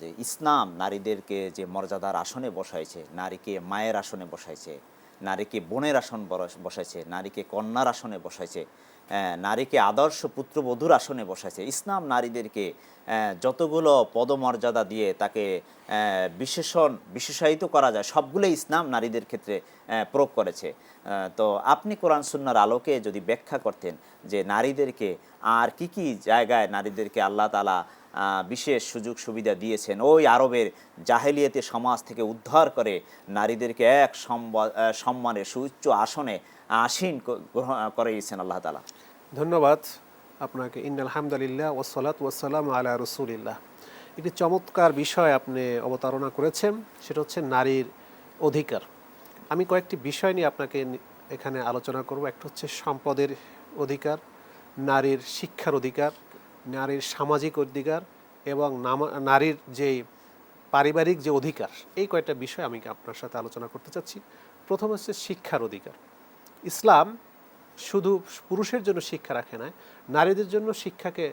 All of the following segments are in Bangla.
যে ইসলাম নারীদেরকে যে মর্যাদার আসনে বসাইছে, নারীকে মায়ের আসনে বসাইছে, নারীকে বোনের বসাইছে, নারীকে কন্যার আসনে বসাইছে, নারীকে আদর্শ পুত্রবধূর আসনে বসাইছে। ইসলাম নারীদেরকে যতগুলো পদমর্যাদা দিয়ে তাকে বিশেষায়িত করা যায় সবগুলোই ইসলাম নারীদের ক্ষেত্রে প্রয়োগ করেছে। তো আপনি কোরআন সুন্নাহর আলোকে যদি ব্যাখ্যা করতেন যে নারীদেরকে আর কি কি জায়গায় নারীদেরকে আল্লাহ তাআলা বিশেষ সুযোগ সুবিধা দিয়েছেন, ওই আরবের জাহেলিয়াতে সমাজ থেকে উদ্ধার করে নারীদেরকে এক সম্মানের সুউচ্চ আসনে আসীন করেছেন আল্লাহ তাআলা। ধন্যবাদ আপনাকে। ইন্নাল হামদুলিল্লাহ ওয়াসসালাতু ওয়াসসালামু আলা রাসূলিল্লাহ। একটি চমৎকার বিষয় আপনি অবতারণা করেছেন, সেটা হচ্ছে নারীর অধিকার। আমি কয়েকটি বিষয় নিয়ে আপনাকে এখানে আলোচনা করব। একটা হচ্ছে সম্পদের অধিকার, নারীর শিক্ষার অধিকার, নারীর সামাজিক অধিকার এবং নারীর যে পারিবারিক যে অধিকার, এই কয়েকটা বিষয় আমি আপনার সাথে আলোচনা করতে চাচ্ছি। প্রথম হচ্ছে শিক্ষার অধিকার। ইসলাম শুধু পুরুষের জন্য শিক্ষা রাখে না, নারীদের জন্য শিক্ষাকে,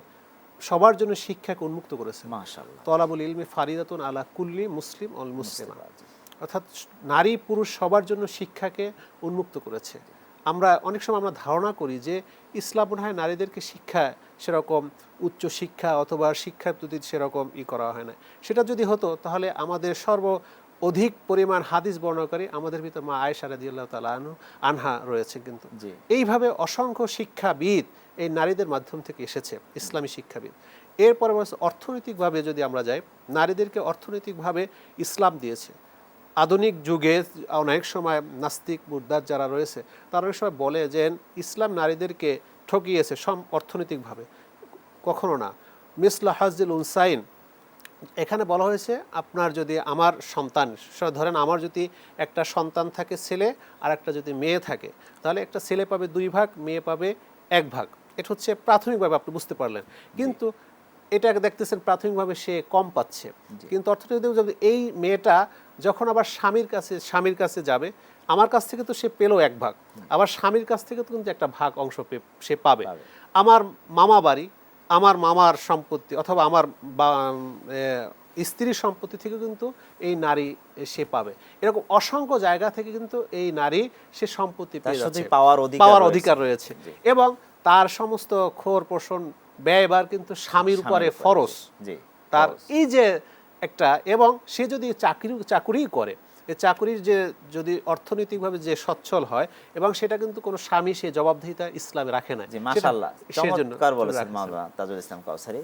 সবার জন্য শিক্ষাকে উন্মুক্ত করেছে। মাশাআল্লাহ। তলাবুল ইলমি ফারিদাতুন আলা কুল্লি মুসলিম অল মুসলিমা, অর্থাৎ নারী পুরুষ সবার জন্য শিক্ষাকে উন্মুক্ত করেছে। আমরা অনেক সময় আমরা ধারণা করি যে ইসলাম মনে হয় নারীদেরকে শিক্ষা সেরকম উচ্চ শিক্ষা অথবা শিক্ষার প্রতি সেরকম করা হয় না। সেটা যদি হতো তাহলে আমাদের অধিক পরিমাণ হাদিস বর্ণনাকারী আমাদের ভিতর মা আয়েশা রাদিয়াল্লাহু তাআলা আনহা রয়েছে। কিন্তু এইভাবে অসংখ্য শিক্ষাবিদ এই নারীদের মাধ্যম থেকে এসেছে, ইসলামী শিক্ষাবিদ। এরপরে অর্থনৈতিকভাবে যদি আমরা যাই, নারীদেরকে অর্থনৈতিকভাবে ইসলাম দিয়েছে। আধুনিক যুগে অনেক সময় নাস্তিক মুরতাদ যারা রয়েছে তারা অনেক সময় বলে যে ইসলাম নারীদেরকে ঠকিয়েছে অর্থনৈতিকভাবে। কখনো না। মিসলা হাজিল উনসাইন, এখানে বলা হয়েছে আপনার যদি আমার সন্তান, ধরেন আমার যদি একটা সন্তান থাকে ছেলে আর একটা যদি মেয়ে থাকে, তাহলে একটা ছেলে পাবে 2 ভাগ, মেয়ে পাবে 1 ভাগ। এটা হচ্ছে প্রাথমিকভাবে আপনি বুঝতে পারলেন। কিন্তু এটাকে দেখতেছেন প্রাথমিকভাবে সে কম পাচ্ছে, কিন্তু অর্থনৈতিক এই মেয়েটা যখন আবার স্বামীর কাছে যাবে, আমার কাছ থেকে তো সে পেলো 1 ভাগ, আবার স্বামীর কাছ থেকে তো কিন্তু একটা ভাগ অংশ সে পাবে। আমার মামা বাড়ি, আমার মামার সম্পত্তি অথবা আমার স্ত্রীর সম্পত্তি থেকে কিন্তু এই নারী সে পাবে। এরকম অসংখ্য জায়গা থেকে কিন্তু এই নারী সে সম্পত্তি পেয়ে যাচ্ছে, পাওয়ার অধিকার রয়েছে। এবং তার সমস্ত খোর পোষণ ব্যয়ভার কিন্তু স্বামীর উপরে ফরজ। তার এই যে একটা, এবং সে যদি চাকুরি করে, এই চাকুরির যে যদি অর্থনৈতিকভাবে যে সচ্ছল হয়, এবং সেটা কিন্তু কোনো স্বামী সে জবাবদিহিতা ইসলামে রাখে না। মাশাআল্লাহ, চমৎকার বলেছেন মাওলানা তাজুল ইসলাম কাউসারী।